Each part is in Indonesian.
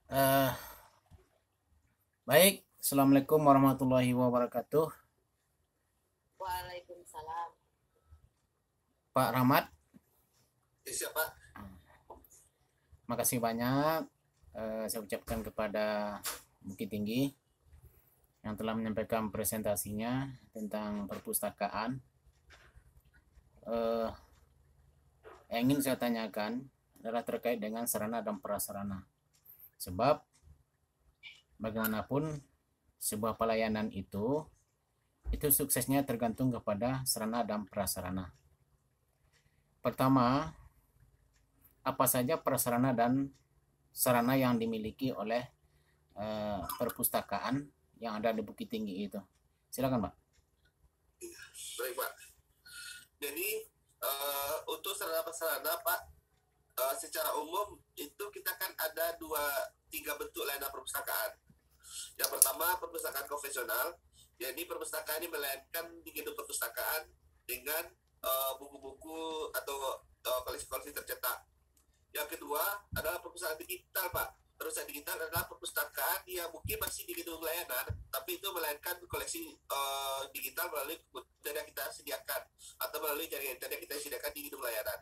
Eh, Baik, Assalamualaikum warahmatullahi wabarakatuh. Waalaikumsalam. Pak Rahmat, Siapa? makasih banyak saya ucapkan kepada Bukit Tinggi yang telah menyampaikan presentasinya tentang perpustakaan. Eh, yang ingin saya tanyakan adalah terkait dengan sarana dan prasarana. Sebab bagaimanapun sebuah pelayanan itu suksesnya tergantung kepada sarana dan prasarana. Pertama, apa saja prasarana dan sarana yang dimiliki oleh perpustakaan yang ada di Bukit Tinggi itu. Silakan, Pak. Baik, Pak. Jadi untuk sarana-prasarana, Pak, secara umum itu kita kan ada tiga bentuk layanan perpustakaan. Yang pertama perpustakaan konvensional. Jadi perpustakaan ini melayani di gedung perpustakaan dengan buku-buku atau koleksi-koleksi tercetak. Yang kedua adalah perpustakaan digital, Pak. Perpustakaan digital adalah perpustakaan yang mungkin masih di gedung layanan, tapi itu melainkan koleksi digital melalui komputer yang kita sediakan atau melalui jaringan internet yang kita sediakan di gedung layanan.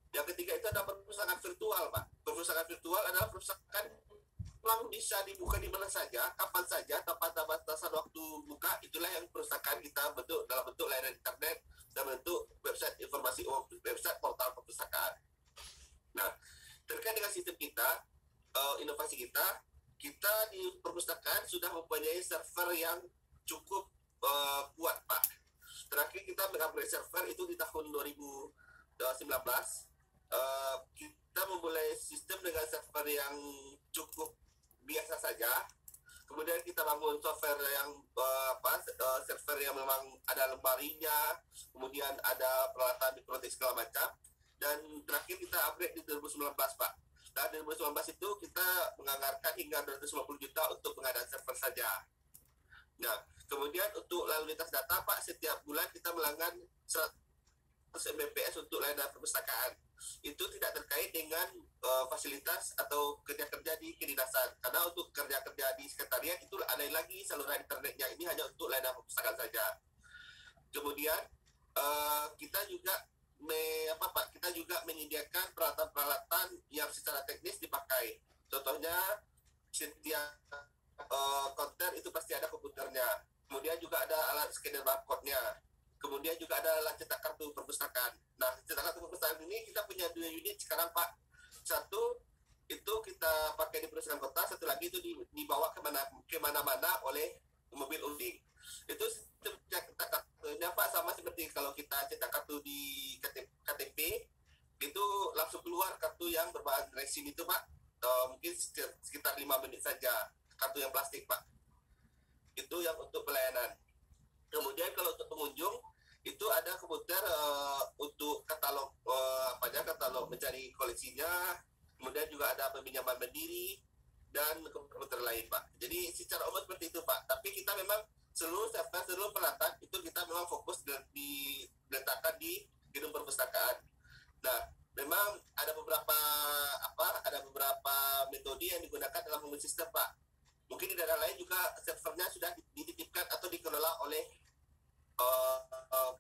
Yang ketiga itu adalah perpustakaan virtual, Pak. Perpustakaan virtual adalah perpustakaan yang bisa dibuka di mana saja, kapan saja, tanpa batasan waktu buka. Itulah yang perpustakaan kita bentuk dalam bentuk layanan internet dan bentuk website informasi website portal perpustakaan. Nah, terkait dengan sistem kita, inovasi kita, kita di perpustakaan sudah mempunyai server yang cukup kuat, Pak. Terakhir kita mengupgrade server itu di tahun 2019. Kita memulai sistem dengan server yang cukup biasa saja. Kemudian kita bangun software yang server yang memang ada lemarinya, kemudian ada peralatan mikrotik segala macam. Dan terakhir kita upgrade di 2019, Pak. Nah, 2019 itu kita menganggarkan hingga 250 juta untuk pengadaan server saja. Nah, kemudian untuk lalu lintas data, Pak, setiap bulan kita melanggan 100 Mbps untuk layanan perpustakaan. Itu tidak terkait dengan fasilitas atau kerja-kerja di kedinasan. Karena untuk kerja-kerja di sekretariat itu ada lagi saluran internetnya. Ini hanya untuk layanan perpustakaan saja. Kemudian kita juga kita juga menyediakan peralatan-peralatan yang secara teknis dipakai. Contohnya setiap konten itu pasti ada komputernya. Kemudian juga ada alat scanner barcode-nya. Kemudian juga ada alat cetak kartu perpustakaan. Nah, cetak kartu perpustakaan ini kita punya 2 unit sekarang, Pak. Satu itu kita pakai di perusahaan kota, satu lagi itu dibawa kemana-mana oleh mobil undi. Itu cetak kartunya, Pak, sama seperti kalau kita cetak kartu di KTP, itu langsung keluar kartu yang berbahan resin itu, Pak. Mungkin sekitar 5 menit saja, kartu yang plastik, Pak. Itu yang untuk pelayanan. Kemudian kalau untuk pengunjung itu ada komputer untuk katalog katalog mencari koleksinya. Kemudian juga ada peminjaman mandiri dan komputer lain, Pak. Jadi secara umum seperti itu, Pak. Tapi kita memang seluruh server, seluruh peralatan itu kita memang fokus diletakkan di gedung perpustakaan. Nah, memang ada beberapa metode yang digunakan dalam membangun sistem, Pak. Mungkin di daerah lain juga servernya sudah dititipkan atau dikelola oleh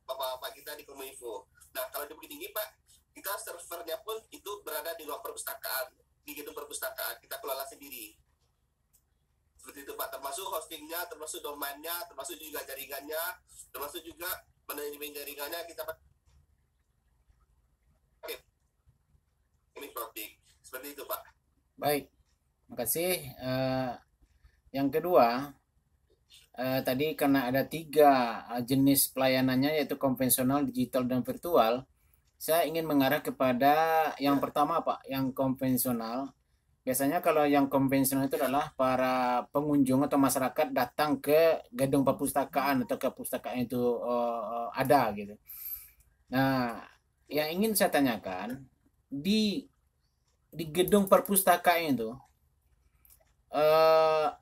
bapak-bapak kita di Kominfo. Nah, kalau di Bukit Tinggi, Pak, kita servernya pun itu berada di luar perpustakaan, di gedung perpustakaan. Kita kelola sendiri. Seperti itu, Pak. Termasuk hostingnya, termasuk domainnya, termasuk juga jaringannya, termasuk juga manajemen jaringannya kita pakai mikrotik. Seperti itu, Pak. Baik, makasih. Yang kedua, tadi karena ada tiga jenis pelayanannya yaitu konvensional, digital, dan virtual, saya ingin mengarah kepada yang Ya. pertama, Pak, yang konvensional. Biasanya kalau yang konvensional itu adalah para pengunjung atau masyarakat datang ke gedung perpustakaan atau ke perpustakaan itu ada gitu. Nah, yang ingin saya tanyakan di gedung perpustakaan itu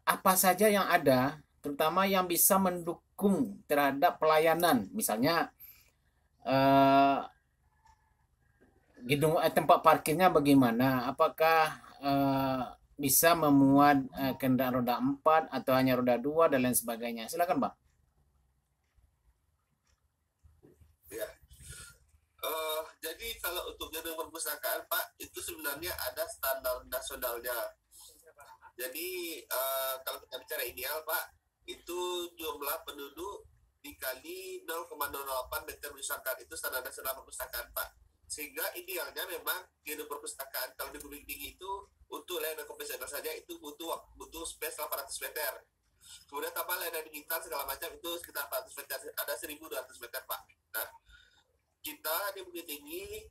apa saja yang ada, terutama yang bisa mendukung terhadap pelayanan, misalnya eh, gedung tempat parkirnya bagaimana, apakah bisa memuat kendaraan roda 4 atau hanya roda 2 dan lain sebagainya. Silakan, Pak. Ya. Jadi kalau untuk gedung perpustakaan Pak, itu sebenarnya ada standar nasionalnya. Jadi kalau kita bicara ideal Pak, itu jumlah penduduk dikali 0,08 meter persegi itu standar nasional perpustakaan Pak. Sehingga idealnya memang gedung perpustakaan kalau di Gunung Tinggi itu untuk layanan konvensional saja itu butuh space 800 meter. Kemudian tambah layanan digital segala macam itu sekitar 400 meter, ada 1.200 meter Pak. Nah, kita di Bukit Tinggi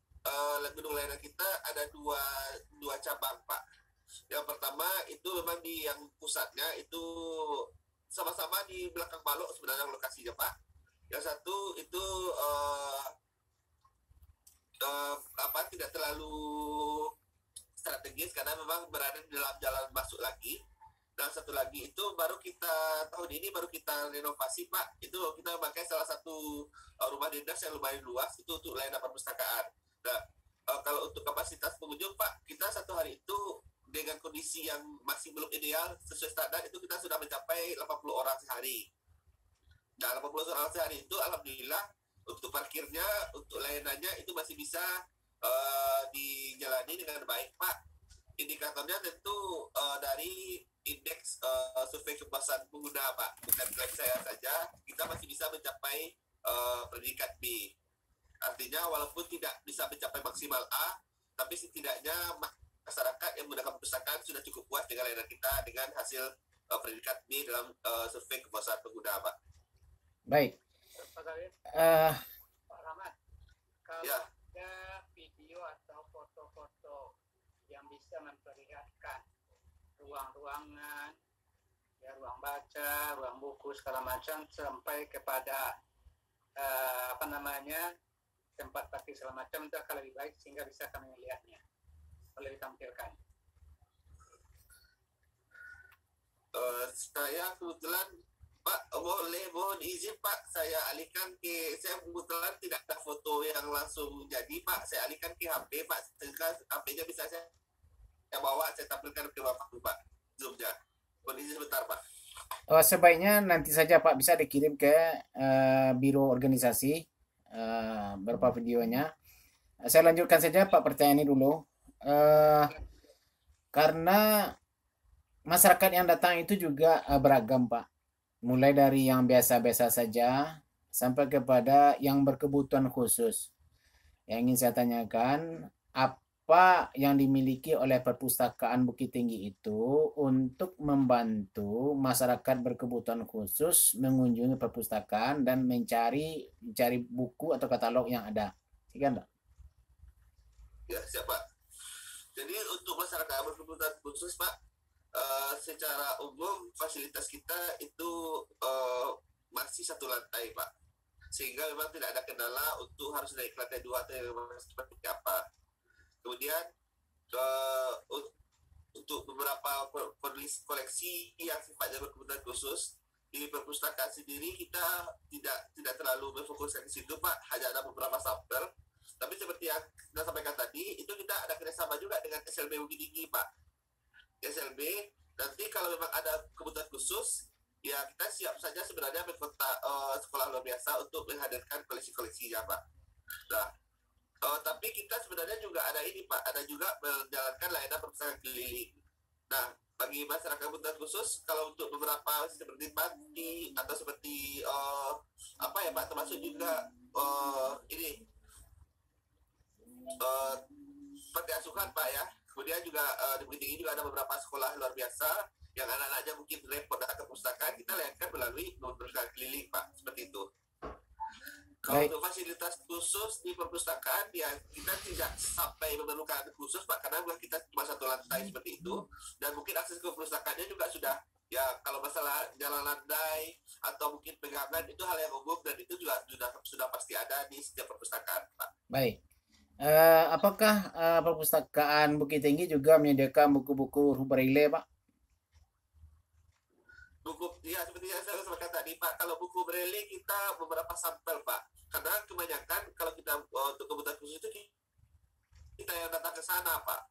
gedung layanan kita ada dua cabang Pak. Yang pertama itu memang di yang pusatnya itu sama-sama di belakang Balok sebenarnya lokasinya Pak. Yang satu itu tidak terlalu strategis karena memang berada di dalam jalan masuk lagi. Dan satu lagi itu baru kita tahun ini baru kita renovasi Pak. Itu kita pakai salah satu rumah dinas yang lumayan luas itu untuk layanan perpustakaan. Nah, kalau untuk kapasitas pengunjung Pak, kita satu hari itu dengan kondisi yang masih belum ideal sesuai standar itu kita sudah mencapai 80 orang sehari. Nah, 80 orang sehari itu alhamdulillah untuk parkirnya, untuk layanannya itu masih bisa dijalani dengan baik Pak. Indikatornya tentu dari indeks survei kepuasan pengguna Pak, bukan klaim saya saja, kita masih bisa mencapai predikat B. Artinya walaupun tidak bisa mencapai maksimal A, tapi setidaknya masyarakat yang menggunakan perpustakaan sudah cukup puas dengan layanan kita dengan hasil predikat B dalam survei kepuasan pengguna Pak. Baik. Pak Rahmat, kalau Ya. ada video atau foto-foto yang bisa memperlihatkan ruang-ruangan, ya, ruang baca, ruang buku segala macam sampai kepada tempat parkir segala macam itu akan lebih baik sehingga bisa kami melihatnya, boleh ditampilkan. Saya kebetulan Pak, mohon izin Pak, saya alihkan ke, saya kebetulan tidak ada foto yang langsung jadi Pak, saya alihkan ke HP Pak, sehingga HP-nya bisa saya bawa, saya tampilkan ke Bapak Pak, Zoom-nya. Mohon izin sebentar Pak. Sebaiknya nanti saja Pak bisa dikirim ke biro organisasi beberapa videonya. Saya lanjutkan saja Pak pertanyaan ini dulu. Karena masyarakat yang datang itu juga beragam Pak. Mulai dari yang biasa-biasa saja sampai kepada yang berkebutuhan khusus. Yang ingin saya tanyakan, apa yang dimiliki oleh perpustakaan Bukit Tinggi itu untuk membantu masyarakat berkebutuhan khusus mengunjungi perpustakaan dan mencari buku atau katalog yang ada. Sekian, Pak. Ya, siap Pak. Jadi untuk masyarakat berkebutuhan khusus Pak, secara umum fasilitas kita itu masih satu lantai Pak, sehingga memang tidak ada kendala untuk harus naik ke lantai 2 atau seperti apa. Kemudian untuk beberapa koleksi yang sifatnya berkebutuhan khusus di perpustakaan sendiri kita tidak terlalu berfokuskan di situ Pak, hanya ada beberapa sampel. Tapi seperti yang kita sampaikan tadi, itu kita ada kerjasama juga dengan SLB Bukit Tinggi Pak. SLB nanti kalau memang ada kebutuhan khusus, ya kita siap saja sebenarnya berkontak sekolah luar biasa untuk menghadirkan koleksi-koleksinya Pak. Nah, tapi kita sebenarnya juga ada ini Pak, ada juga menjalankan layanan perpustakaan keliling. Nah, bagi masyarakat kebutuhan khusus, kalau untuk beberapa seperti panti atau seperti apa ya Pak, termasuk juga ini panti asuhan Pak ya. Kemudian juga di Bukit Tinggi juga ada beberapa sekolah luar biasa yang anak-anaknya mungkin repot datang ke perpustakaan, kita layankan melalui perpustakaan keliling Pak, seperti itu. Kalau untuk fasilitas khusus di perpustakaan, ya kita tidak sampai memerlukan khusus Pak, karena kita cuma satu lantai seperti itu, dan mungkin akses ke perpustakaannya juga sudah, ya kalau masalah jalan landai atau mungkin pegangan itu hal yang umum dan itu juga sudah pasti ada di setiap perpustakaan Pak. Baik. Apakah perpustakaan Bukit Tinggi juga menyediakan buku-buku huruf braille, Pak? Buku, ya seperti yang saya sampaikan tadi Pak, kalau buku braille kita beberapa sampel Pak, karena kebanyakan kalau kita untuk kebutuhan khusus itu kita yang datang ke sana Pak.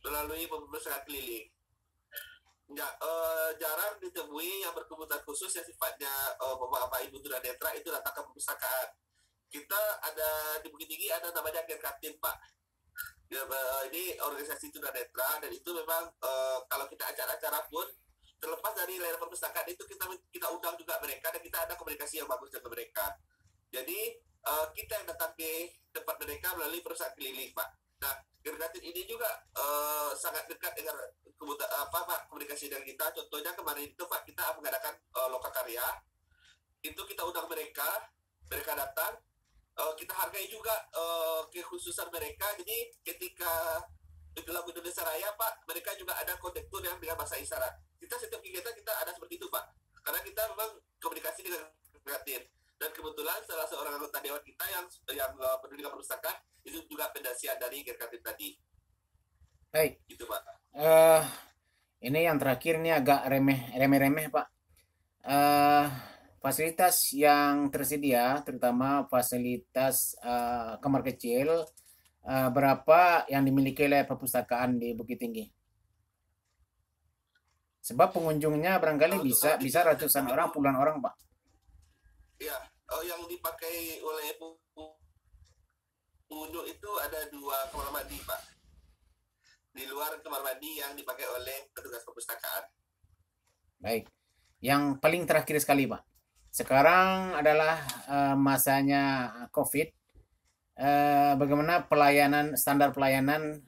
melalui perpustakaan keliling. Jarang ditemui yang berkebutuhan khusus yang sifatnya Bapak Ibu tunanetra itu datang ke perpustakaan. Kita ada di Bukit Tinggi ada namanya Gerkatin, Pak. Ya, ini organisasi tunanetra, dan itu memang kalau kita acara-acara pun terlepas dari layanan perpustakaan itu kita undang juga mereka, dan kita ada komunikasi yang bagus dengan mereka. Jadi kita yang datang ke tempat mereka melalui perusahaan keliling, Pak. Nah, Gerkatin ini juga sangat dekat dengan komunikasi dengan kita. Contohnya kemarin itu, Pak, kita mengadakan lokakarya. Itu kita undang mereka datang. Kita hargai juga kekhususan mereka. Jadi ketika di lagu Indonesia Raya, Pak, mereka juga ada kondektur yang dengan bahasa isyarat. Kita setiap kegiatan kita ada seperti itu, Pak. Karena kita memang komunikasi dengan Gerkatin. Dan kebetulan salah seorang anggota dewan kita yang peduli dengan perpustakaan itu juga pendamping dari Gerkatin tadi. Baik. Gitu, Pak. Ini yang terakhir ini agak remeh-remeh, Pak. Fasilitas yang tersedia, terutama fasilitas kamar kecil, berapa yang dimiliki oleh perpustakaan di Bukit Tinggi? Sebab pengunjungnya barangkali bisa ratusan orang, puluhan orang, Pak. Ya, yang dipakai oleh pengunjung itu ada 2 kamar mandi, Pak. Di luar kamar mandi yang dipakai oleh petugas perpustakaan. Baik. Yang paling terakhir sekali, Pak. Sekarang adalah masanya COVID. Bagaimana standar pelayanan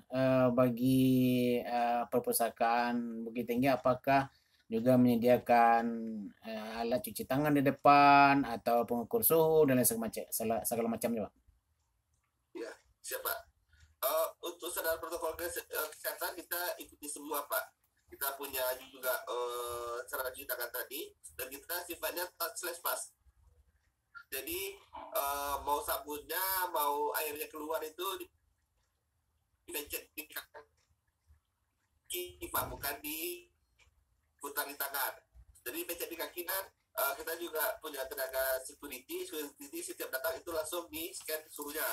bagi perpustakaan Bukit Tinggi? Apakah juga menyediakan alat cuci tangan di depan atau pengukur suhu dan segala macamnya, Pak? Ya, siapa? Untuk standar protokol kesehatan kita ikuti semua, Pak. Kita punya juga cara cuci tangan tadi, dan kita sifatnya touchless, Pak. Jadi mau sabunnya, mau airnya keluar itu dipencet di kaki, Pak, bukan di putar di tangan. Jadi pencet di kaki, dan kita juga punya tenaga security setiap datang itu langsung di scan suhunya.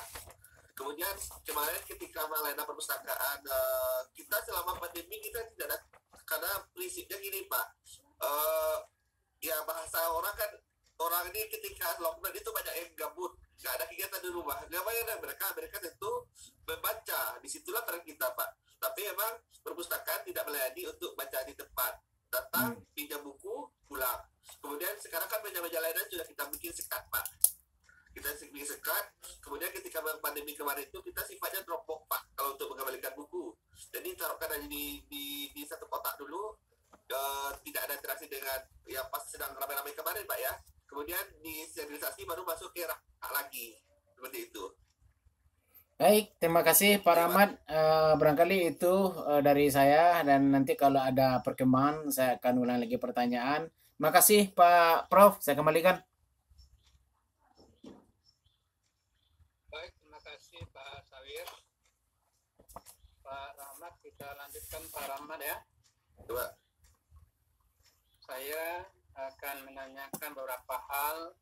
Kemudian kemarin ketika melayani perpustakaan, kita selama pandemi kita tidak ada, karena prinsipnya gini, Pak, ya bahasa orang ini ketika lockdown itu banyak yang gabut, nggak ada kegiatan di rumah, nggak bayar mereka tentu membaca, disitulah peran kita, Pak. Tapi memang perpustakaan tidak melayani untuk baca di tempat, datang pinjam buku pulang. Kemudian sekarang kan meja-meja lainnya sudah kita bikin sekat, Pak. Kita bikin sekat. Kemudian ketika pandemi kemarin itu kita sifatnya Dropbox, Pak, kalau untuk mengembalikan buku. Jadi taruhkan aja di satu kotak dulu, tidak ada interaksi dengan yang pas sedang ramai-ramai kemarin, Pak, ya. Kemudian disterilisasi baru masuk ke rak lagi, seperti itu. Baik, terima kasih Pak Rahmat. Barangkali itu dari saya, dan nanti kalau ada perkembangan saya akan ulang lagi pertanyaan. Terima kasih Pak Prof, saya kembalikan. Baik, terima kasih Pak Sawir. Pak Rahmat, kita lanjutkan Pak Rahmat, ya. Coba. Saya akan menanyakan beberapa hal